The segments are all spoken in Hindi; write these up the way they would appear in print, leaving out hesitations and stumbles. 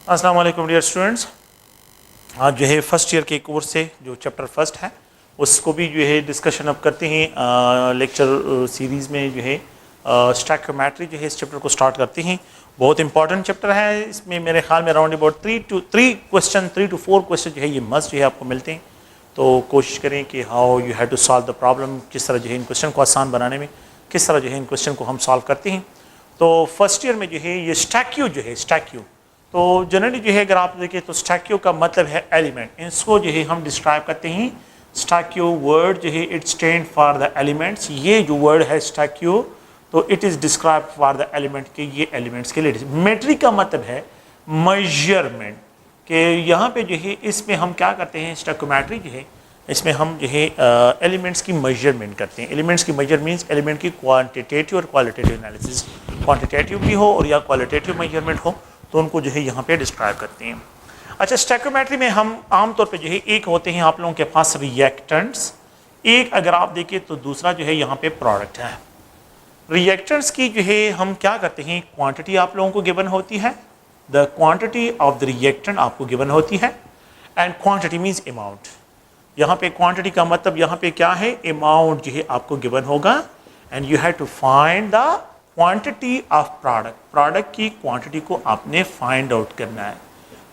अस्सलाम वालेकुम डियर स्टूडेंट्स। आज जो है फर्स्ट ईयर के कोर्स से जो चैप्टर फर्स्ट है उसको भी जो है डिस्कशन अब करते हैं। लेक्चर सीरीज़ में जो है स्टैक्योमेट्री जो है इस चैप्टर को स्टार्ट करते हैं। बहुत इंपॉर्टेंट चैप्टर है। इसमें मेरे ख्याल में अराउंड अबाउट 3 to 4 क्वेश्चन जो है ये मस्ट जो है आपको मिलते हैं। तो कोशिश करें कि how you have to solve the problem, किस तरह जो है इन क्वेश्चन को आसान बनाने में किस तरह जो है इन क्वेश्चन को हम सॉल्व करते हैं। तो फर्स्ट ईयर में जो है ये स्टैक्यू जो है स्टैक्यू, तो जनरली जो है अगर आप देखें तो स्टैक्यू का मतलब है एलिमेंट। इसको जो है हम डिस्क्राइब करते हैं स्टैक्यू वर्ड जो है it stand for the elements. ये जो वर्ड है स्टैक्यू तो it is describe for the element के ये एलिमेंट्स के लिए। मेट्रिक का मतलब है मेजरमेंट कि यहाँ पे जो है इसमें हम क्या करते हैं स्टैक्योमेट्री जो है इसमें हम जो है एलिमेंट्स की मेजरमेंट करते हैं। एलिमेंट्स की मेजर मीन्स एलिमेंट की क्वांटिटेटिव और क्वालिटेटिव एनालिसिस, क्वांटिटेटिव भी हो और या क्वालिटेटिव मेजरमेंट हो तो उनको जो है यहाँ पे डिस्क्राइब करते हैं। अच्छा, स्टैक्योमेट्री में हम आमतौर पे जो है एक होते हैं आप लोगों के पास रिएक्टेंट्स, एक अगर आप देखें तो दूसरा जो है यहाँ पे प्रोडक्ट है। रिएक्टेंट्स की जो है हम क्या करते हैं क्वांटिटी आप लोगों को गिवन होती है, the quantity of the reactant आपको गिवन होती है एंड क्वांटिटी मीन्स अमाउंट। यहाँ पे क्वांटिटी का मतलब यहाँ पे क्या है अमाउंट जो है आपको गिवन होगा and you have to find the quantity of product. Product की क्वांटिटी को आपने फाइंड आउट करना है।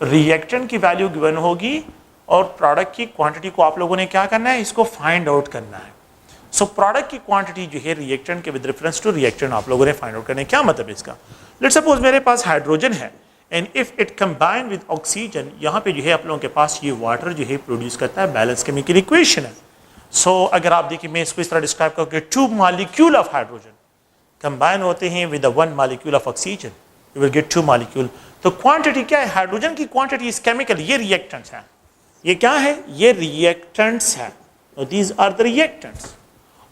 रिएक्टेंट की वैल्यू गिवन होगी और प्रोडक्ट की क्वांटिटी को आप लोगों ने क्या करना है इसको फाइंड आउट करना है। सो प्रोडक्ट की क्वांटिटी जो है रिएक्टेंट के विद रेफरेंस टू रिएक्टेंट आप लोगों ने फाइंड आउट करना है। क्या मतलब है इसका? लेट्स सपोज मेरे पास हाइड्रोजन है and if it combine with oxygen, यहाँ पे जो है आप लोगों के पास ये वाटर जो है प्रोड्यूस करता है, बैलेंस केमिकल इक्वेशन है। सो अगर आप देखिए मैं इसको इस तरह डिस्क्राइब करूँ कि 2 मॉलिक्यूल ऑफ हाइड्रोजन कंबाइन होते हैं with 1 molecule of oxygen, you will get 2 molecule. तो क्वांटिटी क्या है? हाइड्रोजन की क्वांटिटी इज केमिकल, ये रिएक्टेंट्स है। ये क्या है? ये रिएक्टेंट्स है। These are the reactants.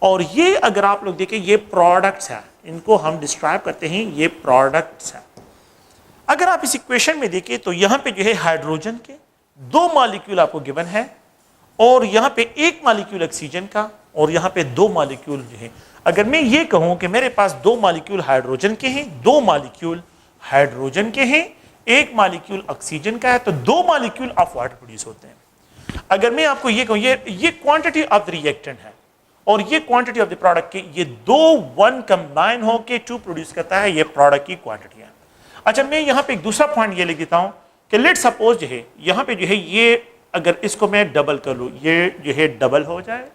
और ये अगर आप लोग देखें ये प्रोडक्ट्स है, इनको हम डिस्क्राइब करते हैं ये प्रोडक्ट्स है। अगर आप इस इक्वेशन में देखें तो यहाँ पे जो है हाइड्रोजन के 2 मॉलिक्यूल आपको गिवन है और यहाँ पे 1 मॉलिक्यूल ऑक्सीजन का और यहाँ पे 2 मॉलिक्यूल जो है। अगर मैं ये कहूँ कि मेरे पास 2 मॉलिक्यूल हाइड्रोजन के हैं, 2 मॉलिक्यूल हाइड्रोजन के हैं, 1 मॉलिक्यूल ऑक्सीजन का है, तो 2 मॉलिक्यूल ऑफ वाटर प्रोड्यूस होते हैं। अगर मैं आपको ये कहूँ ये क्वांटिटी ऑफ द रिएक्टेंट है और ये क्वांटिटी ऑफ द प्रोडक्ट के, ये 1 कंबाइन होकर 2 प्रोड्यूस करता है, ये प्रोडक्ट की क्वांटिटी है। अच्छा, मैं यहाँ पे एक दूसरा पॉइंट ये लिख देता हूँ कि लेट सपोज जो है यहाँ पे जो है ये अगर इसको मैं डबल कर लूँ, ये जो है डबल हो जाए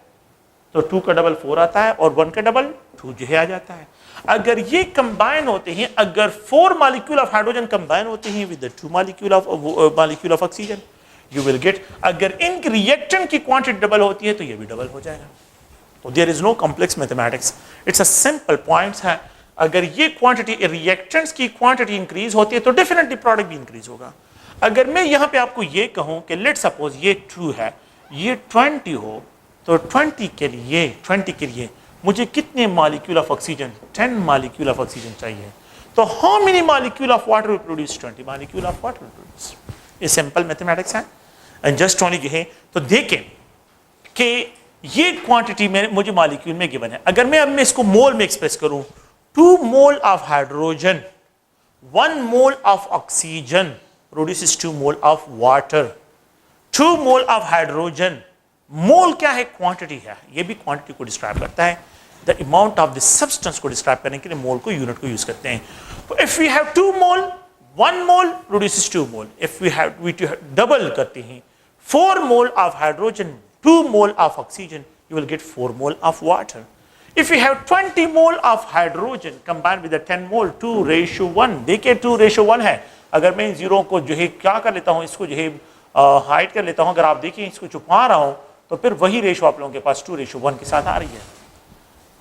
तो 2 का डबल 4 आता है और 1 का डबल 2 जो है आ जाता है। अगर ये कंबाइन होते हैं, अगर 4 मॉलिक्यूल ऑफ हाइड्रोजन कंबाइन होते हैं with 2 molecule of oxygen, you will gate, अगर इनकी रिएक्टेंट की क्वांटिटी डबल होती है तो ये भी डबल हो जाएगा। तो there is no complex mathematics, it's a simple points है। अगर ये क्वांटिटी रिएक्टेंट्स की क्वांटिटी इंक्रीज होती है तो डेफिनेटली प्रोडक्ट भी इंक्रीज होगा। अगर मैं यहाँ पे आपको ये कहूँ कि लेट सपोज ये 2 है, ये 20 हो, तो 20 के लिए मुझे कितने molecule of oxygen? 10 molecule of oxygen चाहिए। तो how many molecule of water will produce? 20 molecule of water will produce. ये सिंपल मैथमेटिक्स है एंड जस्ट ओनली जो है। तो देखें कि ये क्वांटिटी में मुझे मॉलिक्यूल में गिवन है। अगर मैं अब इसको मोल में एक्सप्रेस करूं, 2 mole of hydrogen 1 mole of oxygen produces 2 mole of water. 2 mole of hydrogen, mole क्या है? क्वांटिटी है। ये भी क्वांटिटी को डिस्क्राइब करता है। The amount of the substance को डिस्क्राइब करने के लिए मोल को यूनिट को यूज करते हैं। तो if we have 2 mole, 1 mole produces 2 mole. If we double करते हैं 4 mole of hydrogen 2 mole of oxygen, you will get 4 mole of water. If you have 20 mole of hydrogen combined with the 10 mole, 2:1, देखिए 2:1 है। अगर मैं जीरो को जो है क्या कर लेता हूँ, इसको जो है हाइड कर लेता हूँ, अगर आप देखिए इसको छुपा रहा हूँ तो फिर वही रेशो आप लोगों के पास 2:1 के साथ आ रही है।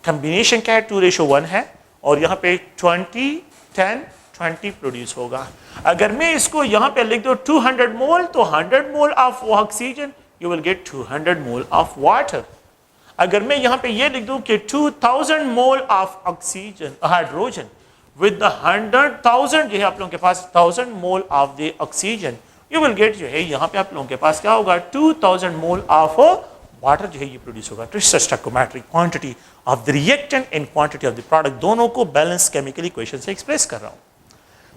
कम्बिनेशन क्या है? 2:1 है और यहाँ पे 20, 10, 20 प्रोड्यूस होगा। अगर मैं इसको यहाँ पे लिख दो 200 मोल, तो 100 मोल of oxygen, you will get 200 mole of water. अगर मैं यहाँ पे ये लिख दूँ कि 2000 mole of oxygen, hydrogen with the 100,000 जो है आप लोगों के पास 1000 mole of the oxygen, you will get जो है यहाँ पे आप लोगों के पास क्या होगा? 2000 mole of water जो है ये प्रोड्यूस होगा। तो stoichiometry quantity of the reactant and quantity of the product दोनों को बैलेंस केमिकल इक्वेशन से एक्सप्रेस कर रहा हूँ।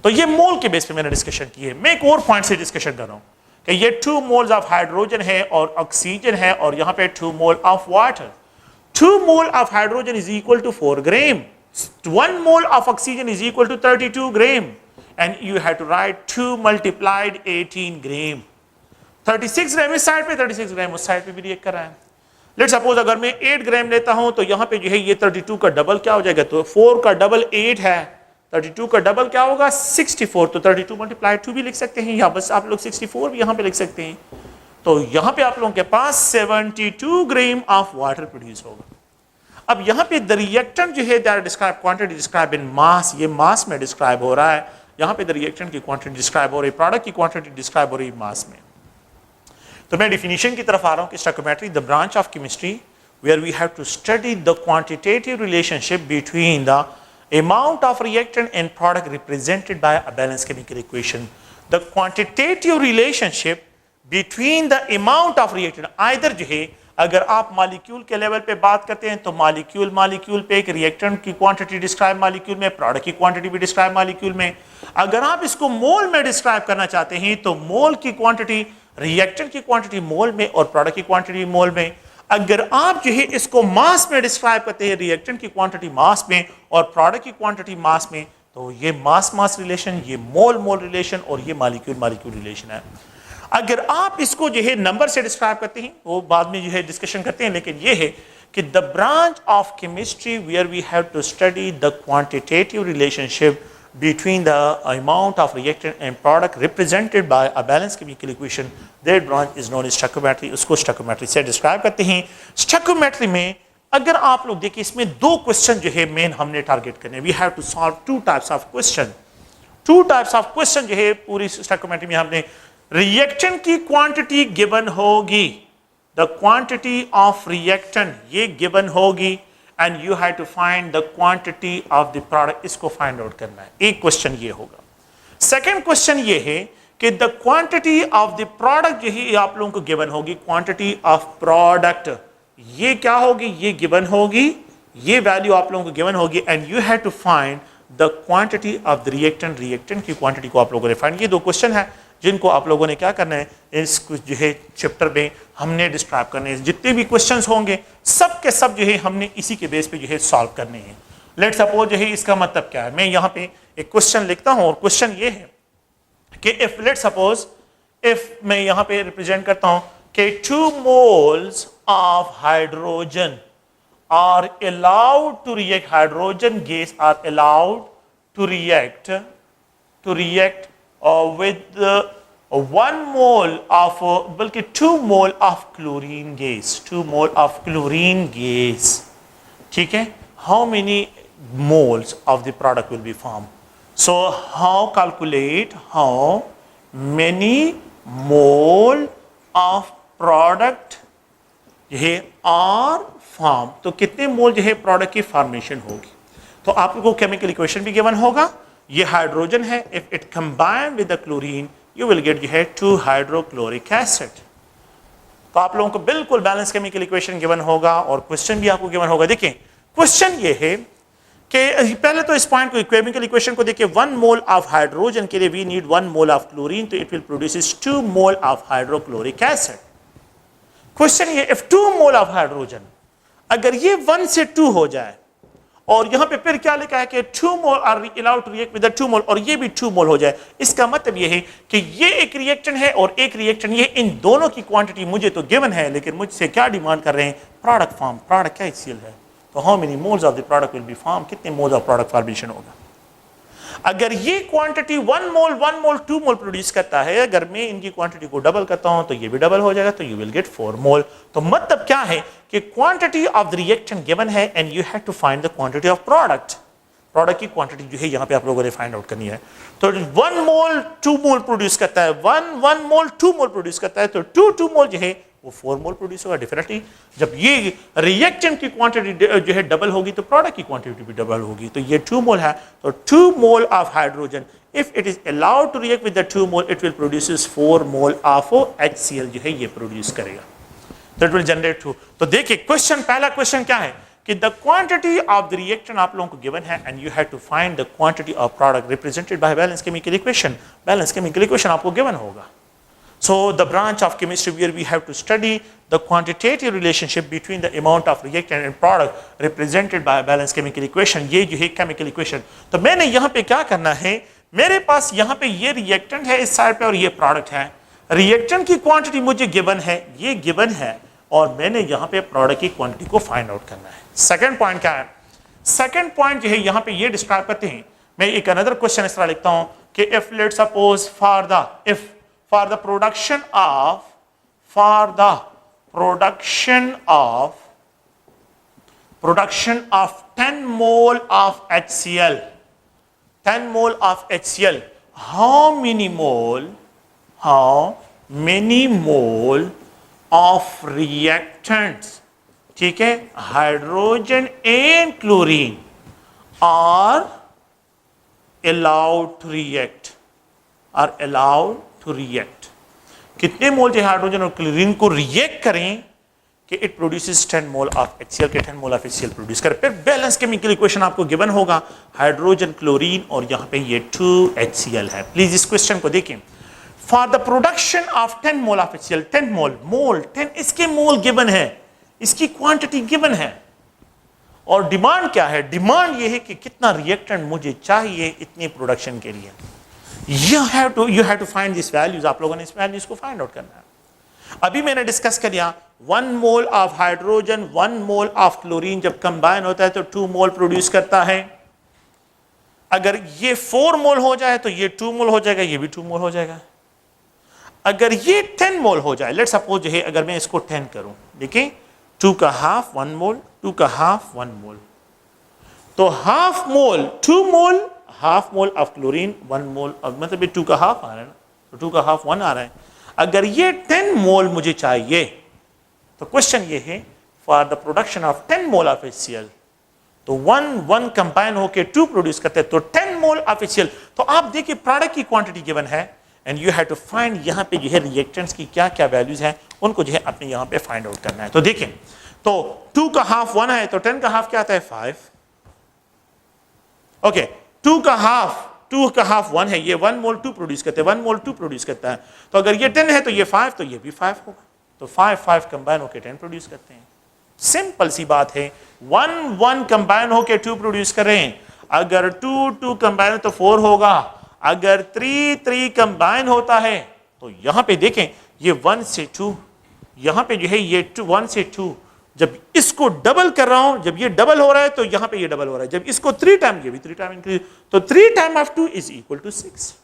तो ये मोल के बेस पे मैंने डिस्कशन की है। मैं एक और पॉइंट से डिस्कशन कर रहा हूं कि ये 2 मोल्स ऑफ हाइड्रोजन है और ऑक्सीजन है और यहां पे 2 mole of water. 2 mole of hydrogen is equal to 4 gram, 1 mole of oxygen is equal to 32 gram, and you have to write 2 multiplied 18 gram. 36 gram इस साइड पे, 36 ग्राम उस साइड पे भी रिएक्ट कर रहा है। लेट्स सपोज अगर मैं 8 ग्राम लेता हूं तो यहां पे जो है ये 32 का डबल क्या हो जाएगा, तो 4 का डबल 8 है, 32 का डबल क्या होगा 64, तो 32 मल्टीप्लाई 2 भी लिख सकते हैं, या बस आप लोग 64 भी यहां पे लिख सकते हैं। तो यहां पे आप लोगों के पास 72 ग्राम ऑफ वाटर प्रोड्यूस होगा। अब यहां पे द रिएक्टेंट जो है that describe quantity describe in mass, ये मास में डिस्क्राइब हो रहा है, यहां पे द रिएक्टेंट की क्वांटिटी डिस्क्राइब हो रही है, प्रोडक्ट की क्वांटिटी डिस्क्राइब हो रही है मास में। तो मैं डिफिनीशन की तरफ आ रहा हूं कि stoichiometry the branch of chemistry where we have to study the quantitative relationship between the amount of reactant and product represented by a balanced chemical equation. The quantitative relationship between the amount of reactant, either जो है अगर आप मॉलिक्यूल के लेवल पे बात करते हैं तो मॉलिक्यूल पे एक रिएक्टेंट की क्वांटिटी डिस्क्राइब मॉलिक्यूल में, प्रोडक्ट की क्वांटिटी भी डिस्क्राइब मॉलिक्यूल में। अगर आप इसको मोल में डिस्क्राइब करना चाहते हैं तो मोल की क्वांटिटी, रिएक्टेंट की क्वांटिटी मोल में और प्रोडक्ट की क्वांटिटी मोल में। अगर आप जो है इसको मास में डिस्क्राइब करते हैं, रिएक्टेंट की क्वांटिटी मास में और प्रोडक्ट की क्वांटिटी मास में, तो ये मास रिलेशन, ये मोल रिलेशन और ये मॉलिक्यूल रिलेशन है। अगर आप इसको जो है नंबर से डिस्क्राइब करते हैं वो बाद में जो है डिस्कशन करते हैं, लेकिन ये है कि the branch of chemistry where we have to study the quantitative relationship between the amount of reactant and product represented by a balanced chemical equation, that branch is known as stoichiometry। उसको stoichiometry से डिस्क्राइब करते हैं। stoichiometry में अगर आप लोग देखिए इसमें 2 क्वेश्चन जो है मेन हमने टारगेट करने, we have to solve 2 types of question. 2 types of question जो है पूरी stoichiometry में हमने, रिएक्टेंट की क्वांटिटी गिवन होगी, द क्वांटिटी ऑफ रिएक्टेंट ये गिवन होगी, and you have to find the quantity of the product, इसको फाइंड आउट करना है। एक क्वेश्चन ये होगा। सेकंड क्वेश्चन ये है कि the quantity of the product जो है आप लोगों को गिवन होगी, क्वांटिटी ऑफ प्रोडक्ट ये क्या होगी, ये गिवन होगी, ये वैल्यू आप लोगों को गिवन होगी, and you have to find the quantity of the reactant की क्वांटिटी को आप लोगों ने फाइंड। ये 2 क्वेश्चन है जिनको आप लोगों ने क्या करना है, इस जो है चैप्टर में हमने डिस्क्राइब करने हैं। जितने भी क्वेश्चंस होंगे सब के सब जो है हमने इसी के बेस पे जो है सॉल्व करने हैं। लेट सपोज जो है इसका मतलब क्या है, मैं यहाँ पे एक क्वेश्चन लिखता हूँ और क्वेश्चन ये है कि इफ लेट सपोज इफ मैं यहाँ पे रिप्रेजेंट करता हूँ कि 2 moles of hydrogen are allowed to react, hydrogen gas are allowed to react with 1 mole of बल्कि 2 mole of chlorine gas, 2 mole of chlorine gas, ठीक है। how many moles of the product will be formed? So how calculate how many mole of product ये are formed, तो कितने मोल जो है प्रोडक्ट की फॉर्मेशन होगी। तो आप लोगों को केमिकल इक्वेशन भी गिवन होगा, ये हाइड्रोजन है, if it combine with the chlorine you will gate जो है 2 हाइड्रोक्लोरिक एसिड। तो आप लोगों को बिल्कुल बैलेंस केमिकल इक्वेशन गिवन होगा और क्वेश्चन भी आपको गिवन होगा। देखिए क्वेश्चन ये है कि पहले तो इस पॉइंट को केमिकल इक्वेशन को देखिए, 1 मोल ऑफ हाइड्रोजन के लिए we need 1 mole of chlorine, तो it will produce 2 mole of hydrochloric acid. Question ये इफ 2 मोल ऑफ हाइड्रोजन, अगर ये 1 से 2 हो जाए और यहां पे फिर क्या लिखा है कि 2 mole are allowed to react with 2 mole और ये भी 2 मोल हो जाए, इसका मतलब ये है कि ये एक रिएक्टेंट है और एक रिएक्टेंट, ये इन दोनों की क्वांटिटी मुझे तो गिवन है, लेकिन मुझसे क्या डिमांड कर रहे हैं, प्रोडक्ट फॉर्म। प्रोडक्ट क्या HCl है, तो how many moles of the product will be form, कितने मोल्स ऑफ प्रोडक्ट फॉर्मेशन होगा। अगर ये क्वांटिटी 1 मोल 2 मोल प्रोड्यूस करता है, अगर मैं इनकी क्वांटिटी को डबल करता हूं तो ये भी डबल हो जाएगा, तो यू विल गेट 4 मोल। तो मतलब क्या है कि quantity of the reactant given है and you have to find the quantity of product. Product की क्वांटिटी जो है यहां पे आप लोगों ने फाइंड आउट करनी है। तो 1 मोल 2 मोल प्रोड्यूस करता है, 1 मोल 2 मोल प्रोड्यूस करता है, तो 2 मोल जो है वो 4 मोल प्रोड्यूस होगा। डेफिनेटली जब ये रिएक्टेंट की क्वांटिटी जो है डबल होगी तो प्रोडक्ट की क्वांटिटी भी डबल होगी। तो ये 2 मोल है, तो 2 mole of hydrogen if it is allowed to react with the 2 mole it will produce 4 mole of HCl जो है ये प्रोड्यूस करेगा, दैट विल जनरेट 2। तो देखिए क्वेश्चन, पहला क्वेश्चन क्या है कि the quantity of the reactant आप लोगों को गिवन है and you have to find the quantity of product represented by balance chemical equation. Balance chemical equation आपको गिवन होगा। So the branch of chemistry where we have to study the quantitative relationship between the amount of reactant and product represented by a balanced chemical equation, ये जो है chemical equation। तो मैंने यहाँ पे क्या करना है, मेरे पास यहाँ पे ये reactant है इस साइड पे और ये product है। reactant की quantity मुझे given है, ये given है, और मैंने यहाँ पे product की quantity को find out करना है। second point क्या है, second point जो है यहाँ पे ये describe करते हैं। मैं एक another question इस तरह लिखता हूँ कि if let's suppose for the production of 10 mole of HCl, 10 mole of HCl, how many mole of reactants, ठीक है, hydrogen and chlorine are allowed to react, कितने मोल जो हाइड्रोजन और क्लोरीन को रिएक्ट करें कि it produces 10 mole of HCl के 10 मोल ऑफ HCl प्रोड्यूस करे। फिर बैलेंस केमिकल इक्वेशन आपको गिवन होगा, हाइड्रोजन क्लोरीन और यहाँ पे ये 2HCl है। प्लीज इस क्वेश्चन को देखें। For the production of 10 mole of HCl, 10 मोल 10 इसके मोल गिवन है, इसकी क्वांटिटी गिवन है, और डिमांड क्या है, डिमांड ये है कि कितना रिएक्टेंट मुझे चाहिए इतनी प्रोडक्शन के लिए। You have to find these values, आप लोगों ने इस वैल्यूज को फाइंड आउट करना है। अभी मैंने डिस्कस कर लिया 1 mole of hydrogen 1 mole of chlorine जब कंबाइन होता है तो 2 मोल प्रोड्यूस करता है। अगर ये 4 मोल हो जाए तो ये 2 मोल हो जाएगा, ये भी 2 मोल हो जाएगा। अगर ये 10 मोल हो जाए, लेट्स सपोज है अगर मैं इसको 10 करूं, देखिए 2 का हाफ 1 मोल, 2 का हाफ 1 मोल, तो half mole 2 mole, half mole of chlorine 1 मोल, मतलब ये 2 का हाफ आ रहा है ना, तो 2 का हाफ 1 आ रहा है। अगर ये 10 मोल मुझे चाहिए तो क्वेश्चन ये है for the production of 10 mole of HCl, तो 1 कंबाइन होके 2 प्रोड्यूस करते हैं, तो 10 मोल ऑफ HCl। तो आप देखिए प्रोडक्ट की क्वांटिटी गिवन है and you have to find यहाँ पे जो है रिएक्टेंट्स की क्या क्या वैल्यूज हैं, उनको जो है अपने यहाँ पे फाइंड आउट करना है। तो देखें, तो 2 का हाफ 1 है, तो 10 का हाफ क्या आता है 5। ओके, 2 का हाफ 1 है, ये 1 मोल 2 प्रोड्यूस करते हैं, 1 मोल 2 प्रोड्यूस करता है, तो अगर ये 10 है तो ये 5, तो ये भी 5 होगा, तो 5 कंबाइन होकर 10 प्रोड्यूस करते हैं। सिंपल सी बात है, 1 कंबाइन होकर 2 प्रोड्यूस करें, अगर 2 कंबाइन तो 4 होगा, अगर 3 कंबाइन होता है तो यहां पे देखें ये 1 से 2, यहां पे जो है ये 1 से 2, जब इसको डबल कर रहा हूं, जब ये डबल हो रहा है तो यहां पे ये डबल हो रहा है, जब इसको 3 टाइम, ये भी 3 टाइम इंक्रीज, तो 3 time of 2 is equal to 6।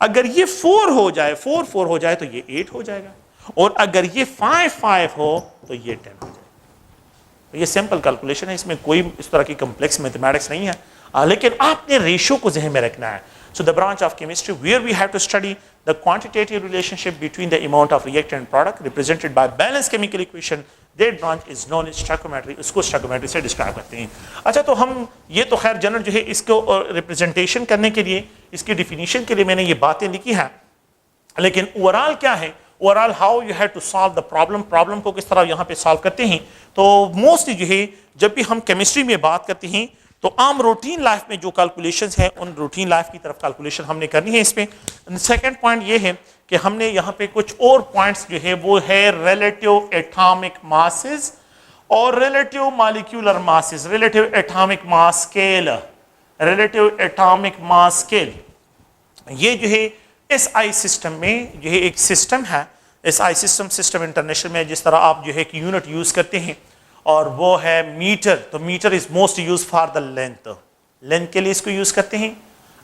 अगर ये 4 हो जाए, 4 हो जाए तो ये 8 हो जाएगा, और अगर ये 5 हो तो ये 10 हो जाएगा। तो ये सिंपल कैलकुलेशन है, इसमें कोई इस तरह की कॉम्प्लेक्स मैथमेटिक्स नहीं है, लेकिन आपने रेशियो को ज़हन में रखना है। So the branch of chemistry where we have to study the quantitative relationship between the amount of reactant and product represented by balanced chemical equation, that branch is known as stoichiometry, इसको stoichiometry से डिस्क्राइब करते हैं। अच्छा, तो हम ये तो खैर जनरल जो है इसको रिप्रेजेंटेशन करने के लिए, इसकी डिफिनीशन के लिए मैंने ये बातें लिखी हैं, लेकिन ओवरऑल क्या है, overall how you have to solve the problem को किस तरह यहाँ पे सॉल्व करते हैं। तो मोस्टली जो है जब भी हम केमिस्ट्री में बात करते हैं तो आम रूटीन लाइफ में जो कैलकुलेशंस हैं उन रूटीन लाइफ की तरफ कैलकुलेशन हमने करनी है। इस पे सेकंड पॉइंट ये है कि हमने यहाँ पे कुछ और पॉइंट्स जो है वो है रिलेटिव एटॉमिक मासेस और relative molecular masses, relative atomic mass scale, relative atomic mass scale. ये जो है SI सिस्टम में जो है एक सिस्टम है, SI सिस्टम इंटरनेशनल में जिस तरह आप जो है कि यूनिट यूज करते हैं और वो है मीटर, तो metre is most use for the length के लिए इसको यूज करते हैं।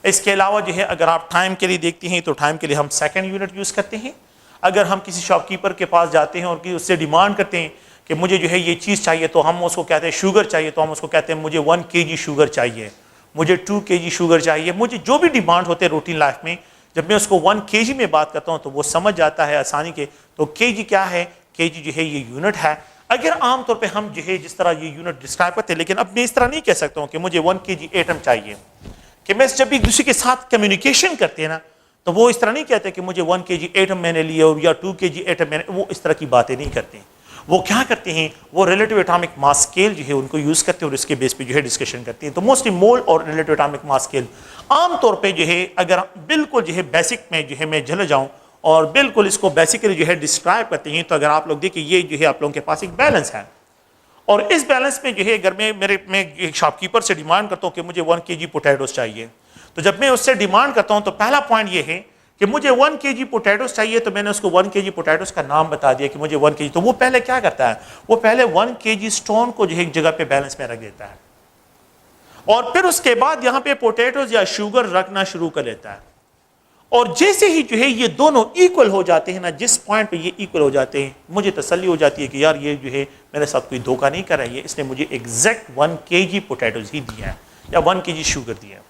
इसके अलावा जो है अगर आप टाइम के लिए देखते हैं तो टाइम के लिए हम सेकंड यूनिट यूज करते हैं। अगर हम किसी शॉपकीपर के पास जाते हैं और उससे डिमांड करते हैं कि मुझे जो है ये चीज़ चाहिए, तो हम उसको कहते हैं शुगर चाहिए, तो हम उसको कहते हैं मुझे 1 kg शुगर चाहिए, मुझे 2 kg शुगर चाहिए, मुझे जो भी डिमांड होते हैं रूटीन लाइफ में, जब मैं उसको 1 kg में बात करता हूँ तो वो समझ जाता है आसानी के। तो kg क्या है, kg जो है ये यूनिट है। अगर आमतौर पे हम जो है जिस तरह ये यूनिट डिस्क्राइब करते हैं, लेकिन अब मैं इस तरह नहीं कह सकता हूँ कि मुझे 1 kg एटम चाहिए, कि मैं जब एक दूसरे के साथ कम्युनिकेशन करते हैं ना तो वो इस तरह नहीं कहते कि मुझे 1 kg एटम मैंने लिया या 2 kg एटम मैंने, वो इस तरह की बातें नहीं करते। वो क्या करते हैं, वो रिलेटिव एटॉमिक मास स्केल जो है उनको यूज करते हैं और इसके बेस पे जो है डिस्कशन करते हैं। तो मोस्टली मोल और रिलेटिव एटॉमिक मास स्केल आमतौर पे जो है अगर बिल्कुल जो है बेसिक में जो है मैं चले जाऊं और बिल्कुल इसको बेसिकली जो है डिस्क्राइब करते हैं, तो अगर आप लोग देखिए ये जो है आप लोगों के पास एक बैलेंस है और इस बैलेंस में जो है अगर मैं एक शॉपकीपर से डिमांड करता हूँ कि मुझे 1 kg पोटैटोस चाहिए, तो जब मैं उससे डिमांड करता हूँ तो पहला पॉइंट ये है कि मुझे 1 kg पोटैटोस चाहिए, तो मैंने उसको 1 kg पोटैटोस का नाम बता दिया कि मुझे 1 kg। तो वो पहले क्या करता है, वो पहले 1 kg स्टोन को जो है एक जगह पे बैलेंस में रख देता है और फिर उसके बाद यहाँ पे पोटैटोस या शुगर रखना शुरू कर लेता है। और जैसे ही जो है ये दोनों इक्वल हो जाते हैं ना, जिस पॉइंट पे ये इक्वल हो जाते हैं, मुझे तसल्ली हो जाती है कि यार ये जो है मेरे साथ कोई धोखा नहीं कर रहा है, इसने मुझे एग्जैक्ट 1 kg पोटैटोस ही दिया है या 1 kg शुगर दिया है।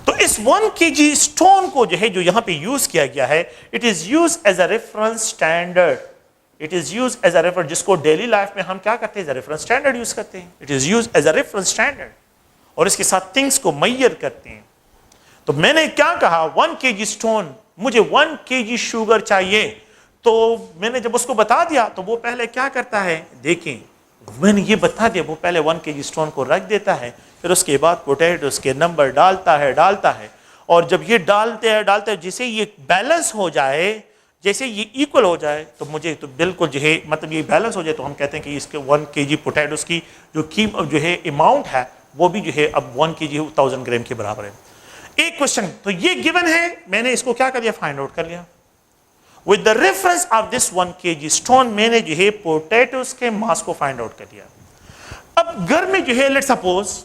तो इस 1 kg स्टोन को जो है जो यहाँ पे यूज किया गया है, it is use as a reference standard, it is use as a reference, जिसको डेली लाइफ में हम क्या करते हैं, as a reference standard use करते हैं। It is use as a reference standard और इसके साथ थिंग्स को मैयर करते हैं। तो मैंने क्या कहा, 1 kg स्टोन, मुझे 1 kg शुगर चाहिए, तो मैंने जब उसको बता दिया तो वो पहले क्या करता है, देखें मैंने ये बता दिया, वो पहले 1 kg स्टोन को रख देता है, फिर उसके बाद पोटैटोस के नंबर डालता है और जब ये डालते हैं जैसे ये बैलेंस हो जाए, जैसे ये इक्वल हो जाए, तो मुझे तो बिल्कुल जो है मतलब ये बैलेंस हो जाए तो हम कहते हैं कि इसके 1 kg पोटैटोस की जो है अमाउंट है वो भी जो है अब 1 kg 1000 ग्राम के बराबर है। एक क्वेश्चन, तो ये गिवन है, मैंने इसको क्या कर लिया, फाइंड आउट कर लिया with the reference of this 1 kg stone. मैंने जो है पोटैटोस के मास को फाइंड आउट कर लिया। अब घर में जो है लेट्स सपोज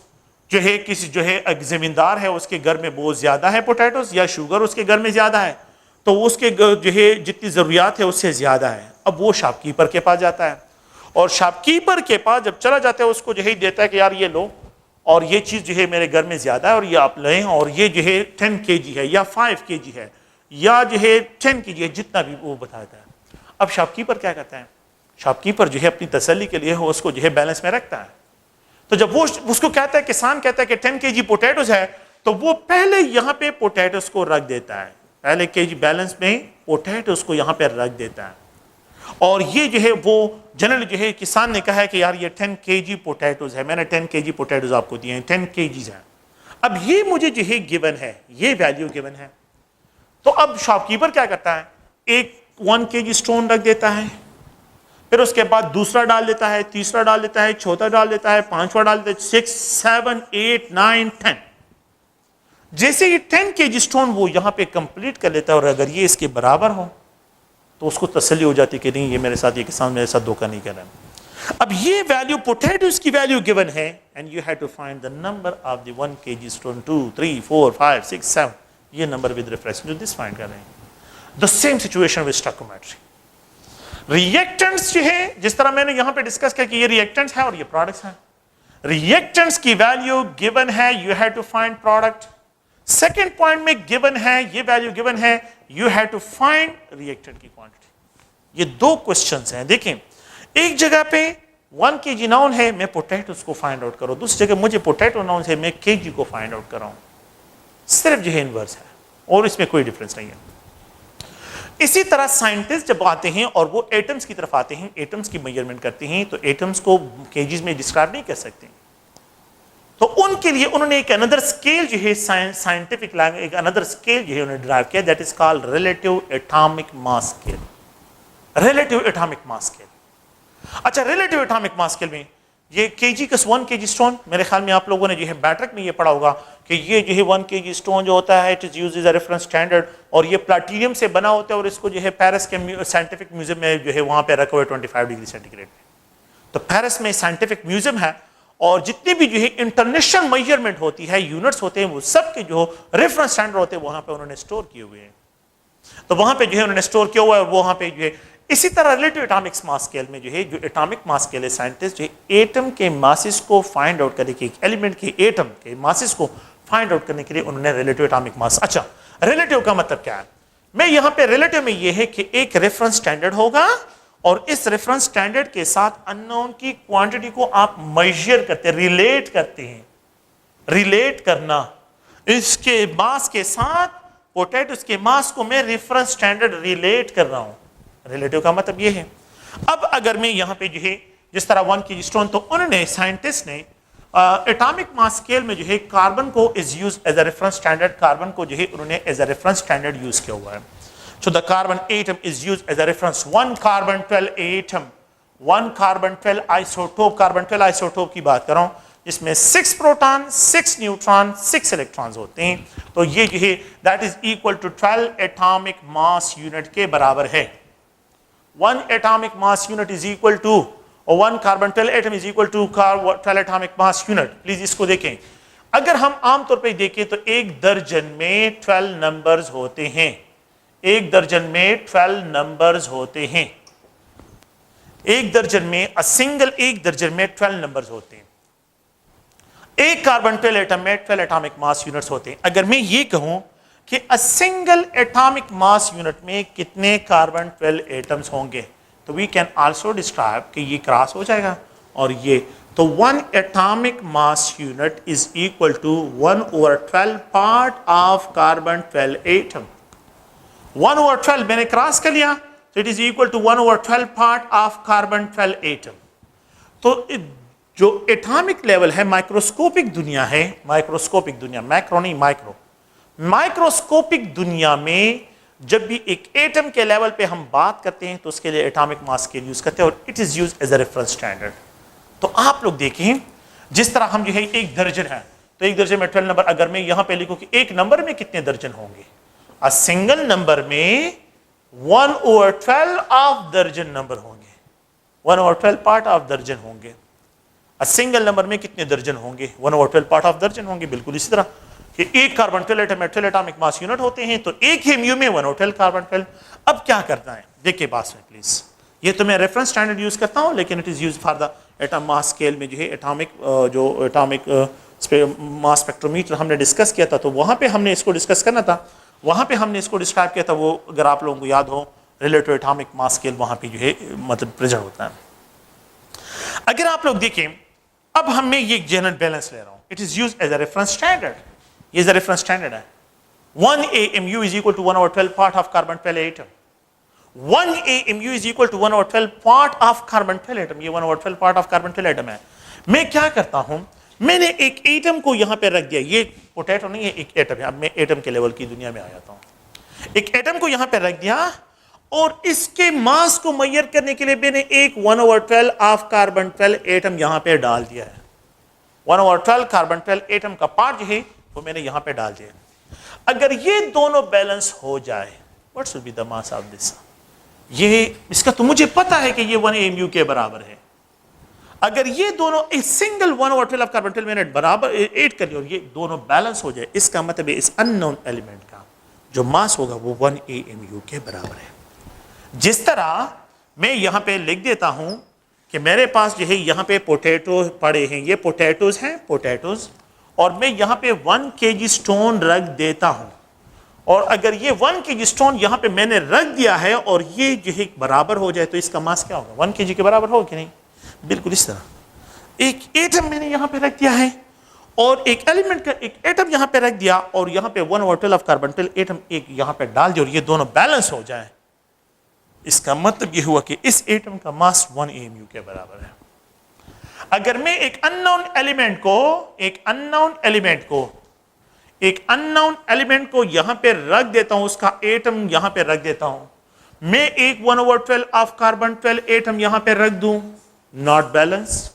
जो है किसी जो है एक जमींदार है, उसके घर में बहुत ज्यादा है पोटैटोस या शुगर उसके घर में ज्यादा है, तो उसके जो है जितनी जरूरियात है उससे ज्यादा है। अब वो शॉपकीपर के पास जाता है और शॉपकीपर के पास जब चला जाता है उसको जो है देता है कि यार ये लो और ये चीज जो है मेरे घर में ज्यादा है और ये आप लें, और ये जो है 10 kg है या 5 kg है या जो है 10 kg है, जितना भी वो बताता है। अब शॉपकीपर क्या करता है, शॉपकीपर जो है अपनी तसल्ली के लिए हो उसको जो है बैलेंस में रखता है। तो जब वो उसको कहता है, किसान कहता है कि 10 kg पोटैटोस है, तो वो पहले यहाँ पे पोटैटोस को रख देता है, पहले kg बैलेंस में पोटैटोस को यहाँ पे रख देता है। और ये जो है वो जनरली जो है किसान ने कहा है कि यार ये 10 kg पोटैटोस है, मैंने 10 kg पोटैटोस आपको दिए हैं, 10 kg है। अब ये मुझे जो है गिवन है, ये वैल्यू गिवन है, तो अब शॉपकीपर क्या करता है, एक 1 kg स्टोन रख देता है, फिर उसके बाद दूसरा डाल देता है, तीसरा डाल देता है, चौथा डाल देता है, पांचवा डाल देता है, 6 7 8 9 10। जैसे ये 10 kg स्टोन वो यहां पे कंप्लीट कर लेता है और अगर ये इसके बराबर हो तो उसको तसल्ली हो जाती है कि नहीं ये मेरे साथ, ये किसान मेरे साथ धोखा नहीं कर रहा है। अब ये वैल्यू पोटैटोस की वैल्यू गिवन है and you have to find the number of the 1 kg stone, 2 3 4 5 6 7, ये number with reference to this find कर रहे हैं। The same situation with stoichiometry. Reactants जो है, जिस तरह मैंने यहां पे डिस्कस किया कि ये रिएक्टेंट्स है और ये प्रोडक्ट्स हैं, रिएक्टेंट्स की वैल्यू गिवन है, you have to find product. Second point में गिवन है, ये वैल्यू गिवन है, you have to find reactant की क्वांटिटी। ये दो क्वेश्चंस हैं। देखें, एक जगह पे 1 kg नाउन है, मैं पोटैटोस को फाइंड आउट करो, दूसरी जगह मुझे पोटैटो नाउन है, मैं kg को फाइंड आउट कर रहा हूं। सिर्फ जो है इनवर्स है और इसमें कोई डिफरेंस नहीं है। इसी तरह साइंटिस्ट जब आते हैं और वो एटम्स की तरफ आते हैं, एटम्स की मेजरमेंट करते हैं, तो एटम्स को केजीज में डिस्क्राइब नहीं कर सकते, तो उनके लिए उन्होंने एक अनदर स्केल जो है साइंटिफिक लैंग्वेज, एक अनदर स्केल जो है उन्होंने ड्राइव किया, that is called relative atomic mass scale. Relative atomic mass scale. अच्छा, रिलेटिव एटॉमिक मास स्केल में ये kg + 1 kg स्टोन, मेरे ख्याल में आप लोगों ने जो है बैट्रिक में ये पढ़ा होगा कि ये जो है 1 kg स्टोन जो होता है, it is used as a reference standard, और ये प्लैटिनियम से बना होता है और इसको जो है पेरिस के साइंटिफिक म्यूजियम में जो है वहां पे रखा हुआ है 25 डिग्री सेंटीग्रेड पे। तो पेरिस में साइंटिफिक म्यूजियम है और जितनी भी जो है इंटरनेशनल मेजरमेंट होती है, यूनिट्स होते हैं, वो सब के जो रेफरेंस स्टैंडर्ड होते हैं वहां पे उन्होंने स्टोर किए हुए हैं। तो वहां पे जो है उन्होंने स्टोर किया हुआ है, वो वहां पे जो है। इसी तरह रिलेटिव एटॉमिक मास स्केल में जो है, जो एटॉमिक मास स्केल है, साइंटिस्ट जो है एटम के मासेस को फाइंड आउट करने के, एलिमेंट के एटम के मासेस को फाइंड आउट करने के लिए उन्होंने रिलेटिव एटॉमिक मास। अच्छा, रिलेटिव का मतलब क्या है? मैं यहां पे रिलेटिव में ये है कि एक रेफरेंस स्टैंडर्ड होगा और इस रेफरेंस स्टैंडर्ड के साथ अननोन की क्वांटिटी को आप मेजर करते हैं, रिलेट करते हैं। रिलेट करना, इसके मास के साथ पोटैटोस के मास को मैं रेफरेंस स्टैंडर्ड रिलेट कर रहा हूं। रिलेटिव का मतलब ये है। अब अगर मैं यहाँ पे जो है जिस तरह 1 kg स्टोन, तो उन्होंने साइंटिस्ट ने एटॉमिक मास स्केल में जो है कार्बन को is use as a reference standard, carbon को जो है उन्होंने as a reference standard use किया हुआ है. So the carbon atom is use as a reference. 1 carbon 12 atom, 1 carbon 12 isotope, carbon 12 isotope की बात कर रहा हूं, इसमें 6 प्रोटॉन, 6 न्यूट्रॉन, 6 इलेक्ट्रॉन्स होते हैं. तो ये जो है that is equal to 12 atomic mass unit के बराबर है. 1 atomic mass unit is equal to, और 1 carbon 12 atom is equal to 12 atomic mass unit. Please इसको देखें. अगर हम आमतौर पे देखें तो एक दर्जन में 12 नंबर्स होते हैं. एक दर्जन में 12 नंबर्स होते हैं. एक दर्जन में एक दर्जन में 12 नंबर्स होते हैं. एक कार्बन 12 एटम में 12 एटॉमिक मास यूनिट्स होते हैं. अगर मैं ये कहूं कि a single atomic mass unit में कितने कार्बन 12 एटम्स होंगे, तो वी कैन आल्सो डिस्क्राइब कि ये क्रॉस हो जाएगा और ये. तो 1 atomic mass unit is equal to 1/12 part of carbon 12 atom. 1/12 मैंने क्रॉस कर लिया, तो it is equal to 1/12 part of carbon 12 atom. तो जो एटॉमिक लेवल है, माइक्रोस्कोपिक दुनिया है, माइक्रोस्कोपिक दुनिया, मैक्रो नहीं माइक्रो, माइक्रोस्कोपिक दुनिया में जब भी एक एटम के लेवल पे हम बात करते हैं तो उसके लिए एटॉमिक मास स्केल यूज करते हैं और it is use as a reference standard. तो आप लोग देखें, जिस तरह हम जो है एक दर्जन है, तो एक दर्जन में 12 नंबर. अगर मैं यहां पे लिखूं कि एक नंबर में कितने दर्जन होंगे, अ सिंगल नंबर में 1/12 ऑफ दर्जन नंबर होंगे, 1/12 पार्ट ऑफ दर्जन होंगे. अ सिंगल नंबर में कितने दर्जन होंगे, 1/12 पार्ट ऑफ दर्जन होंगे. बिल्कुल इसी तरह कि एक कार्बन 12 एटम में 12 एटॉमिक मास यूनिट होते हैं, तो एक ही म्यू में 1/12 कार्बन 12. अब क्या करना है देखिए पास में प्लीज. ये तो मैं रेफरेंस स्टैंडर्ड यूज करता हूं, लेकिन it is use for the atom mass scale में जो है एटॉमिक जो एटॉमिक मास स्पेक्ट्रोमीटर हमने डिस्कस किया था, तो वहां पे हमने इसको डिस्कस करना था, वहां पे हमने इसको डिस्क्राइब किया था. वो अगर आप लोगों को याद हो, रिलेटिव एटॉमिक मास स्केल वहां पे जो है मतलब प्रेजेंट होता है. अगर आप लोग देखें, अब हम मैं ये जनरल बैलेंस ले रहा हूं, it is use as a reference standard. ये रेफरेंस स्टैंडर्ड है. 1 AMU is equal to 1/12 part of carbon 12 atom. 1 AMU is equal to 1/12 part of carbon 12 atom. ये 1/12 part of carbon 12 atom है. मैं क्या करता हूं, मैंने एक एटम को यहां पे रख दिया. ये पोटैटो नहीं है, एक एटम है. अब मैं एटम के लेवल की दुनिया में आ जाता हूं. एक एटम को यहां पे रख दिया और इसके मास को मेजर करने के लिए मैंने एक 1/12 ऑफ कार्बन 12 एटम यहां पे डाल दिया है. 1/12 कार्बन 12 एटम का पार्ट जो है वो मैंने यहां पे डाल दिया. अगर ये दोनों बैलेंस हो जाए, what will be the mass of this. ये इसका तो मुझे पता है कि ये 1 AMU के बराबर है. अगर ये दोनों एक सिंगल 1/12 ऑफ कार्बन 12 मैंने बराबर ऐड कर लिया और ये दोनों बैलेंस हो जाए, इसका मतलब है इस अननोन एलिमेंट का जो मास होगा वो 1 AMU के बराबर है. जिस तरह मैं यहां पे लिख देता हूं कि मेरे पास जो है यहां पे पोटैटो पड़े हैं, ये पोटैटोज हैं, पोटैटोज, और मैं यहां पे 1 kg स्टोन रख देता हूं. और अगर ये 1 kg स्टोन यहां पे मैंने रख दिया है और ये जो है बराबर हो जाए, तो इसका मास क्या होगा, 1 kg के बराबर होगा कि नहीं. बिल्कुल इस तरह एक एटम मैंने यहां पे रख दिया है और एक एलिमेंट का एक एटम यहां पे रख दिया और यहां पे 1/12 ऑफ कार्बन 12 एटम एक यहां पे डाल दिया और ये दोनों बैलेंस हो जाए, इसका मतलब ये हुआ कि इस एटम का मास 1 AMU के बराबर है. अगर मैं एक अननोन एलिमेंट को यहां पे रख देता हूं, उसका एटम यहां पे रख देता हूं, मैं एक 1/12 ऑफ कार्बन 12 एटम यहां पे रख दूं, नॉट बैलेंस.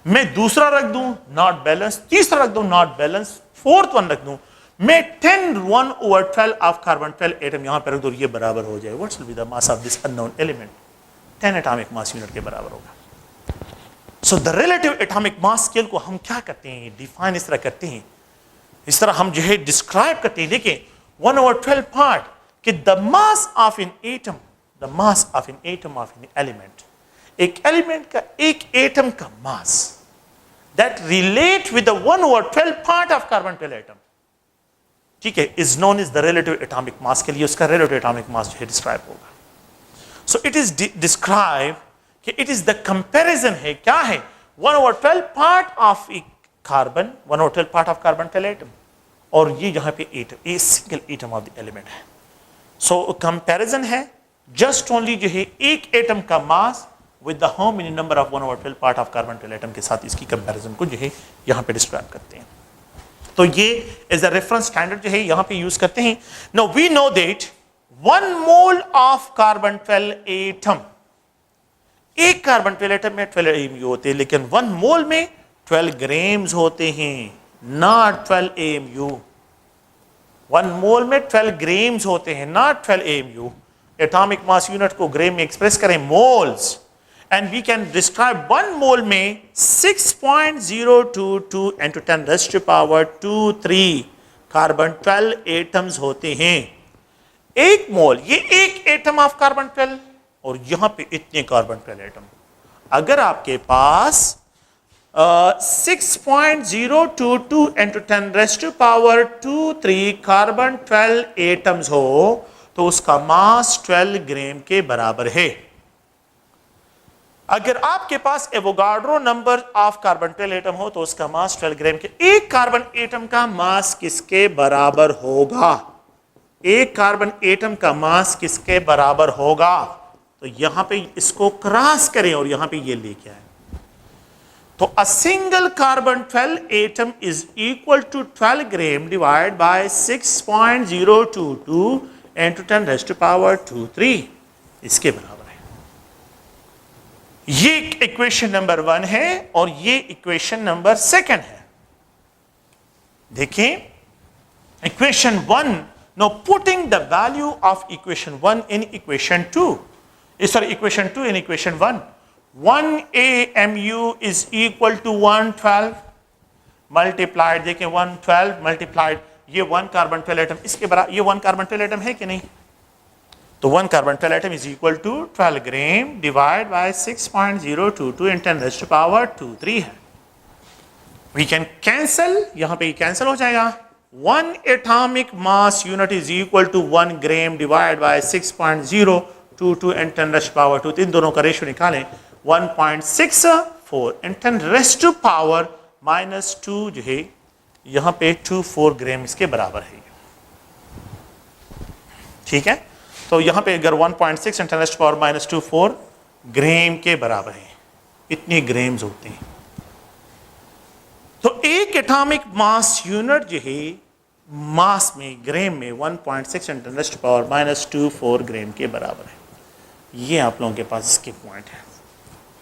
मैं दूसरा रख दूं, नॉट बैलेंस. तीसरा रख दूं, नॉट बैलेंस. फोर्थ वन रख दूं, मैं 1/12 ऑफ कार्बन 12 एटम यहां पे रख दूं, ये बराबर हो जाए. What will be the mass of this unknown element. 10 atomic mass unit के बराबर होगा. So the relative atomic mass scale को हम क्या करते हैं, डिफाइन इस तरह करते हैं, इस तरह हम जो है डिस्क्राइब करते हैं. देखिए 1/12 पार्ट कि the mass of an atom, the mass of an atom of an element, एक एलिमेंट का एक एटम का mass that relate with the 1/12 part of carbon 12 atom, ठीक है, is known is the relative atomic mass के लिए उसका रिलेटिव एटॉमिक मास जो है डिस्क्राइब होगा. सो इट इज डिस्क्राइब कि इट इज द कंपैरिजन है, क्या है, 1/12 part of A carbon, 1/12 part of carbon 12 atom, और ये यहां पे atom, a single atom of the element है. सो कंपैरिजन है जस्ट ओनली जो है एक एटम का mass with the how many number of 1/12 part of carbon 12 atom के साथ इसकी कंपैरिजन को जो है यहां पे डिस्क्राइब करते हैं। तो ये एज अ रेफरेंस स्टैंडर्ड जो है यहां पे यूज करते हैं। Now we know that 1 mole of carbon 12 atom, एक कार्बन 12 एटम में 12 AMU होते हैं, लेकिन 1 मोल में 12 ग्राम्स होते हैं, नॉट 12 AMU। 1 मोल में 12 ग्राम्स होते हैं, not 12 AMU। Atomic mass unit को ग्राम में एक्सप्रेस करें, moles, and we can describe 1 mole में 6.022 into 10 raised to power 23 carbon 12 atoms होते हैं। एक मोल, ये एक एटम ऑफ कार्बन 12, और यहां पे इतने कार्बन 12 एटम। अगर आपके पास 6.022 into 10 raised to power 23 carbon 12 atoms हो तो उसका मास 12 ग्राम के बराबर है। अगर आपके पास Avogadro number of carbon 12 atom हो तो उसका मास 12 ग्राम के। एक कार्बन एटम का मास किसके बराबर होगा? एक कार्बन एटम का मास किसके बराबर होगा? तो यहां पे इसको क्रॉस करें और यहां पे ये लेके आए, तो a single carbon 12 atom is equal to 12 gram divide by 6.022 into 10 raised to power 23 इसके बराबर है। ये इक्वेशन नंबर 1 है और ये इक्वेशन नंबर 2 है। देखें equation 1, now putting the value of equation 1 in equation 2, sorry equation 2 in equation 1, 1 AMU is equal to 112 multiplied, देखें 112 multiplied ये 1 कार्बन 12 एटम इसके बराबर, ये 1 कार्बन 12 एटम है कि नहीं? तो 1 carbon 12 atom is equal to 12 gram divide by 6.022 in 10 raised to power 23 है। वी कैन कैंसल, यहां पे कैंसल हो जाएगा। 1 atomic mass unit is equal to 1 gram divide by 6.022 in 10 raised to power 2, इन दोनों का रेशियो निकालें 1.64 इन 10 raised to power -2 जो है यहां पे 24 ग्राम इसके बराबर है। ठीक है, तो यहां पे अगर 1.6 × 10 raised to power -24 ग्राम के बराबर है, इतने ग्राम्स होते हैं। तो एक एटॉमिक मास यूनिट जो है मास में ग्राम में 1.6 × 10 raised to power -24 ग्राम के बराबर है। ये आप लोगों के पास इसके पॉइंट है।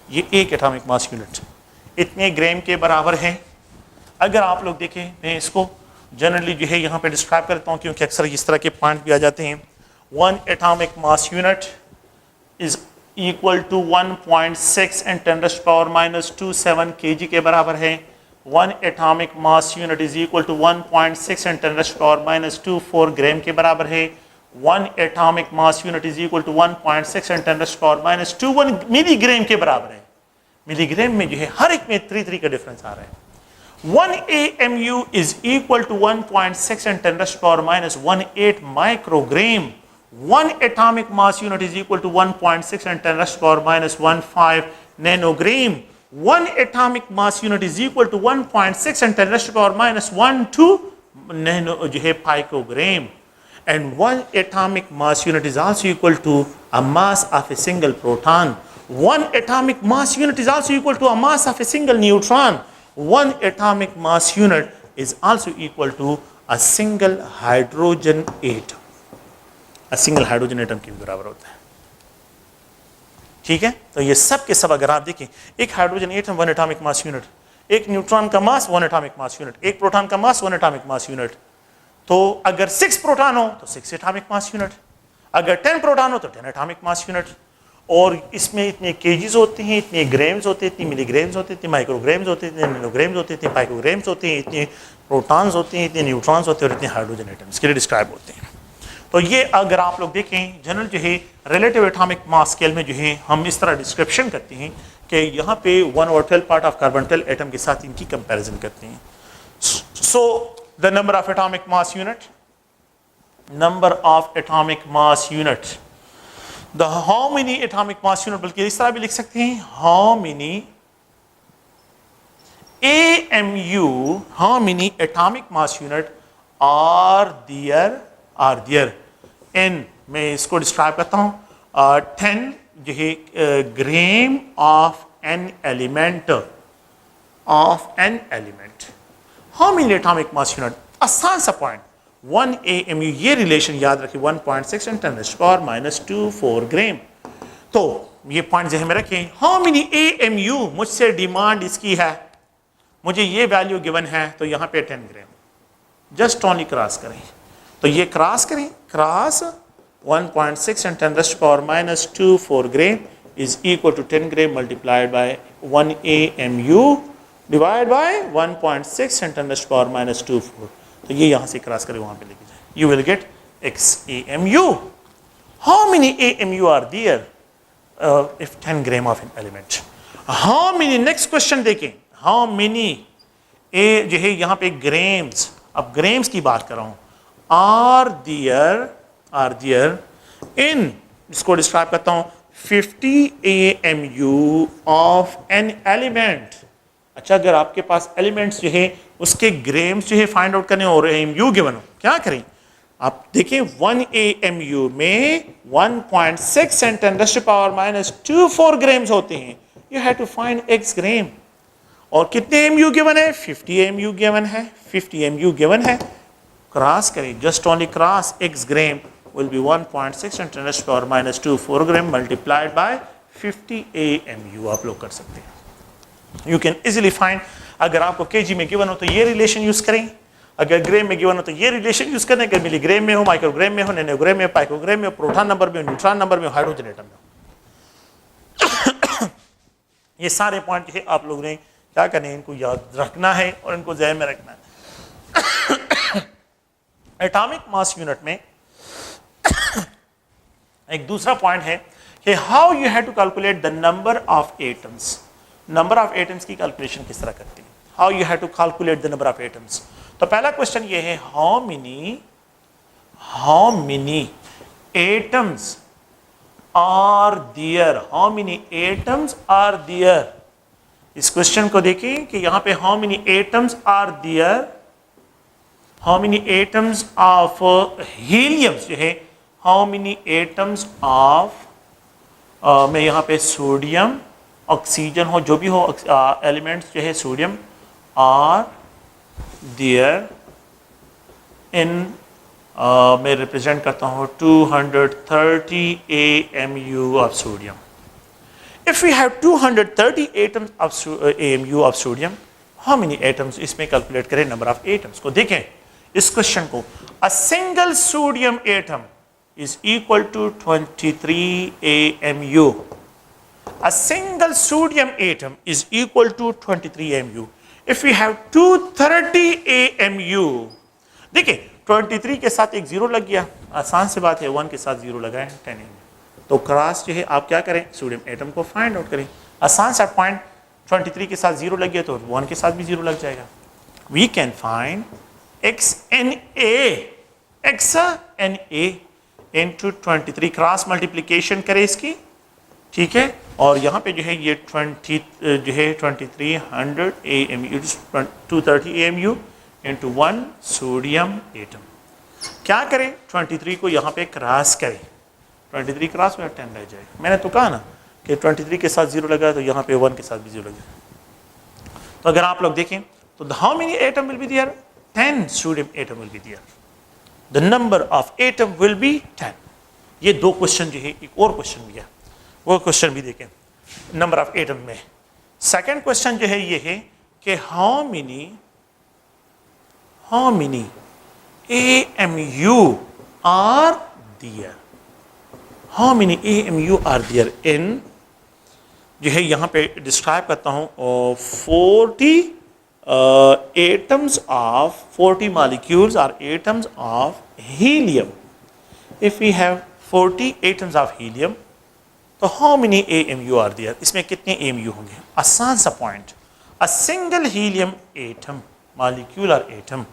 ये एक एटॉमिक मास यूनिट इतने ग्राम के बराबर है। अगर आप लोग देखें, मैं इसको जनरली जो है यहाँ पे डिस्क्राइब करता हूँ क्योंकि अक्सर इस तरह के पॉइंट भी आ जाते हैं। 1 atomic mass unit is equal to 1.6 × 10 raised to power -27 kg के बराबर है। 1 atomic mass unit is equal to 1.6 × 10 raised to power -24 gram के बराबर है। 1 atomic mass unit is equal to 1.6 × 10 raised to power -21 milligram के बराबर है। मिलीग्राम में जो है हर एक में 3 का डिफरेंस आ रहा है। 1 AMU is equal to 1.6 × 10 raised to power -18 microgram. 1 atomic mass unit is equal to 1.6 × 10 raised to power -15 nanogram. 1 atomic mass unit is equal to 1.6 × 10 raised to power -12 nano जो है picogram. And 1 atomic mass unit is also equal to a mass of a single proton. 1 atomic mass unit is also equal to a mass of a single neutron. 1 atomic mass unit is also equal to a single hydrogen atom. A single hydrogen atom के बराबर होता है। ठीक है, तो ये सब के सब अगर आप देखें, एक hydrogen atom 1 atomic mass unit, एक न्यूट्रॉन का मास 1 एटॉमिक मास यूनिट, एक प्रोटॉन का मास 1 एटॉमिक मास यूनिट। तो अगर 6 प्रोटॉन हो तो 6 एटॉमिक मास यूनिट, अगर 10 प्रोटॉन हो तो 10 एटॉमिक मास यूनिट। और इसमें इतने केजीज होते हैं, इतने ग्राम्स होते हैं, इतने मिलीग्राम्स होते हैं, इतने माइक्रोग्राम्स होते हैं, इतने नैनोग्राम्स होते हैं, इतने पाइकोग्राम्स होते हैं, इतने प्रोटॉन्स होते हैं, इतने न्यूट्रॉन्स होते हैं और इतने हाइड्रोजन एटम्स के लिए डिस्क्राइब होते हैं। तो ये अगर आप लोग देखें जनरल जो है रिलेटिव एटॉमिक मास स्केल में जो है हम इस तरह डिस्क्रिप्शन करते हैं कि यहाँ पे 1/12 पार्ट ऑफ कार्बन 12 एटम के साथ इनकी कंपैरिजन करते हैं। So the number of atomic mass unit, number of atomic mass unit, the how many atomic mass unit, बल्कि इस तरह भी लिख सकते हैं how many AMU, how many atomic mass unit are there in, मैं इसको डिस्क्राइब करता हूं 10 जो है gram of an element how many atomic mass unit, आसान सा पॉइंट 1 AMU, ये रिलेशन याद रखिए 1.6 × 10⁻²⁴ ग्राम। तो ये पॉइंट जहन में रखें, हाउ मेनी AMU, मुझसे डिमांड इसकी है, मुझे ये वैल्यू गिवन है, तो यहाँ पे 10 ग्राम, जस्ट ओनली क्रॉस करें, तो ये क्रॉस करें, cross 1.6 × 10⁻² gram is equal to 10 gram multiplied by 1 AMU divided by 1.6 × 10⁻²⁴। तो ये यहाँ से क्रॉस करें, वहाँ पे लेके जाए, you will get x AMU. How many AMU are there if 10 gram of an element? How many, next question देखें, how many a जो है यहाँ पे ग्राम्स, अब ग्राम्स की बात कर रहा हूँ, are there in, इसको डिस्क्राइब करता हूँ, 50 AMU of an element। अच्छा, अगर आपके पास एलिमेंट्स जो है उसके ग्राम्स जो है फाइंड आउट करने और AMU गिवन हो, क्या करें, आप देखें 1 AMU में 1.6 × 10⁻² ग्राम्स होते हैं, you have to find x gram, और कितने AMU गिवन है, 50 AMU गिवन है, 50 AMU गिवन है, क्रॉस करें, just only cross, x gram will be 1.6 × 10⁻² gram multiplied by 50 AMU आप लोग कर सकते हैं। यू कैन इजीली फाइंड, अगर आपको केजी में गिवन हो तो ये रिलेशन यूज करें, अगर ग्राम में गिवन हो तो ये रिलेशन यूज करें, अगर मिलीग्राम में हो, माइक्रोग्राम में हो, नैनोग्राम में हो, पाइकोग्राम में हो, प्रोटॉन नंबर में हो, न्यूट्रॉन नंबर में हो, हाइड्रोजन एटम में हो। ये सारे पॉइंट जो है आप लोगों ने क्या करने हैं, इनको याद रखना है और इनको ज़हन में रखना है। एटॉमिक मास यूनिट में एक दूसरा पॉइंट है कि how you have to calculate the number of atoms, number of atoms की कैलकुलेशन किस तरह करते हैं, how you have to calculate the number of atoms. तो पहला क्वेश्चन ये है, how many atoms are there, how many atoms are there. इस क्वेश्चन को देखें कि यहाँ पे how many atoms are there, how many atoms of heliums जो है, हाउ मेनी एटम्स ऑफ में यहाँ पे सोडियम, ऑक्सीजन हो, जो भी हो एलिमेंट्स जो है सोडियम, आर देयर इन, मैं रिप्रेजेंट करता हूँ 230 AMU of sodium. If we have 230 atoms of AMU of sodium, how many atoms, इसमें कैलकुलेट करें नंबर ऑफ एटम्स को। देखें इस क्वेश्चन को, a single sodium atom is equal to 23 AMU. A single sodium atom is equal to 23 AMU. If we have 230 AMU, देखिए 23 के साथ एक जीरो लग गया, आसान सी बात है, 1 के साथ जीरो लगाएं 10 AMU, तो क्रॉस जो है आप क्या करें, सोडियम एटम को फाइंड आउट करें, आसान सा पॉइंट, 23 के साथ जीरो लग गया तो 1 के साथ भी जीरो लग जाएगा। We can find XNA into 23, cross multiplication करें इसकी, ठीक है, और यहाँ पे जो है ये 20 जो है 2300 AMU, 230 AMU into 1 sodium atom. क्या करें, 23 को यहाँ पे क्रॉस करें, 23 क्रॉस में 10 रह जाएगा। मैंने तो कहा ना कि 23 के साथ जीरो लगा तो यहाँ पे 1 के साथ भी जीरो लगा। तो अगर आप लोग देखें तो how many atom will be there, 10 sodium atom will be there, the number of atom will be 10। ये दो क्वेश्चन जो है, एक और क्वेश्चन भी है, वो क्वेश्चन भी देखें नंबर ऑफ एटम में। सेकंड क्वेश्चन जो है ये है कि how many AMU are there, how many AMU are there in, जो है यहाँ पे डिस्क्राइब करता हूँ 40 atoms of 40 molecules or atoms of helium. If we have 40 atoms of helium, तो how many AMU are there? इसमें कितने AMU होंगे? आसान सा point, a single helium atom, molecular atom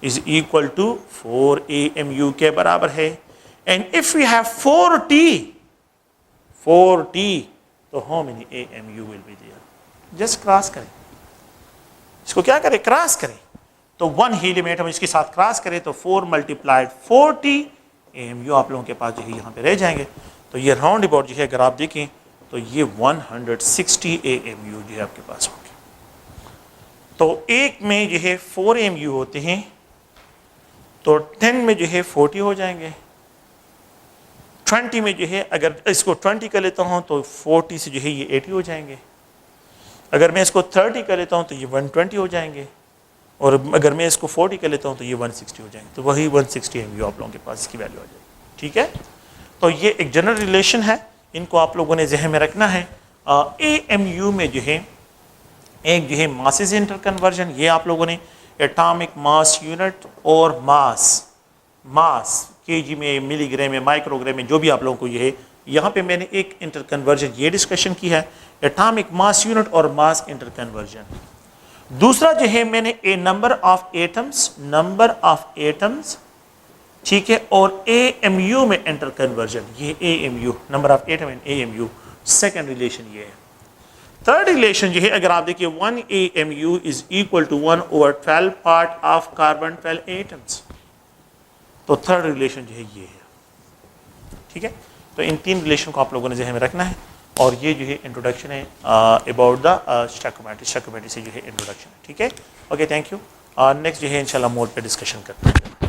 is equal to 4 AMU के बराबर है। And if we have 40, तो how many AMU will be there? Just cross करें, इसको क्या करें, क्रॉस करें, तो 1 हीलियम एटम इसके साथ क्रॉस करें तो 4 × 40 AMU आप लोगों के पास जो है यहाँ पे रह जाएंगे। तो ये राउंड अबाउट जो है अगर आप देखें तो ये 160 AMU जो है आपके पास होंगे। तो एक में जो है 4 AMU होते हैं, तो 10 में जो है 40 हो जाएंगे। 20 में जो है अगर इसको 20 कर लेता हूँ तो 40 से जो है ये 80 हो जाएंगे। अगर मैं इसको 30 कर लेता हूँ तो ये 120 हो जाएंगे, और अगर मैं इसको 40 कर लेता हूँ तो ये 160 हो जाएंगे। तो वही 160 MU आप लोगों के पास इसकी वैल्यू आ जाएगी। ठीक है, तो ये एक जनरल रिलेशन है, इनको आप लोगों ने जहन में रखना है। AMU में जो है एक जो है मासेस इंटर कन्वर्जन, ये आप लोगों ने एटॉमिक मास यूनिट और मास केजी में, मिलीग्राम में, माइक्रोग्राम में, जो भी आप लोगों को ये है, यहाँ पे मैंने एक इंटर कन्वर्जन ये डिस्कशन की है, एटॉमिक मास यूनिट और मास इंटर कन्वर्जन। दूसरा जो है मैंने ए नंबर ऑफ एटम्स, ठीक है, और AMU में इंटर कन्वर्जन, ये AMU number of atom and AMU second relation ये है। थर्ड रिलेशन जो है अगर आप देखिए 1 AMU is equal to 1/12 part of carbon 12 atoms. तो थर्ड रिलेशन जो है ये है। ठीक है, तो इन तीन रिलेशन को आप लोगों ने जहन में रखना है, और ये जो है इंट्रोडक्शन है अबाउट द स्टोइकोमेट्री से जो है इंट्रोडक्शन है। ठीक है, ओके, थैंक यू। नेक्स्ट जो है इंशाल्लाह मोड पे डिस्कशन करते हैं।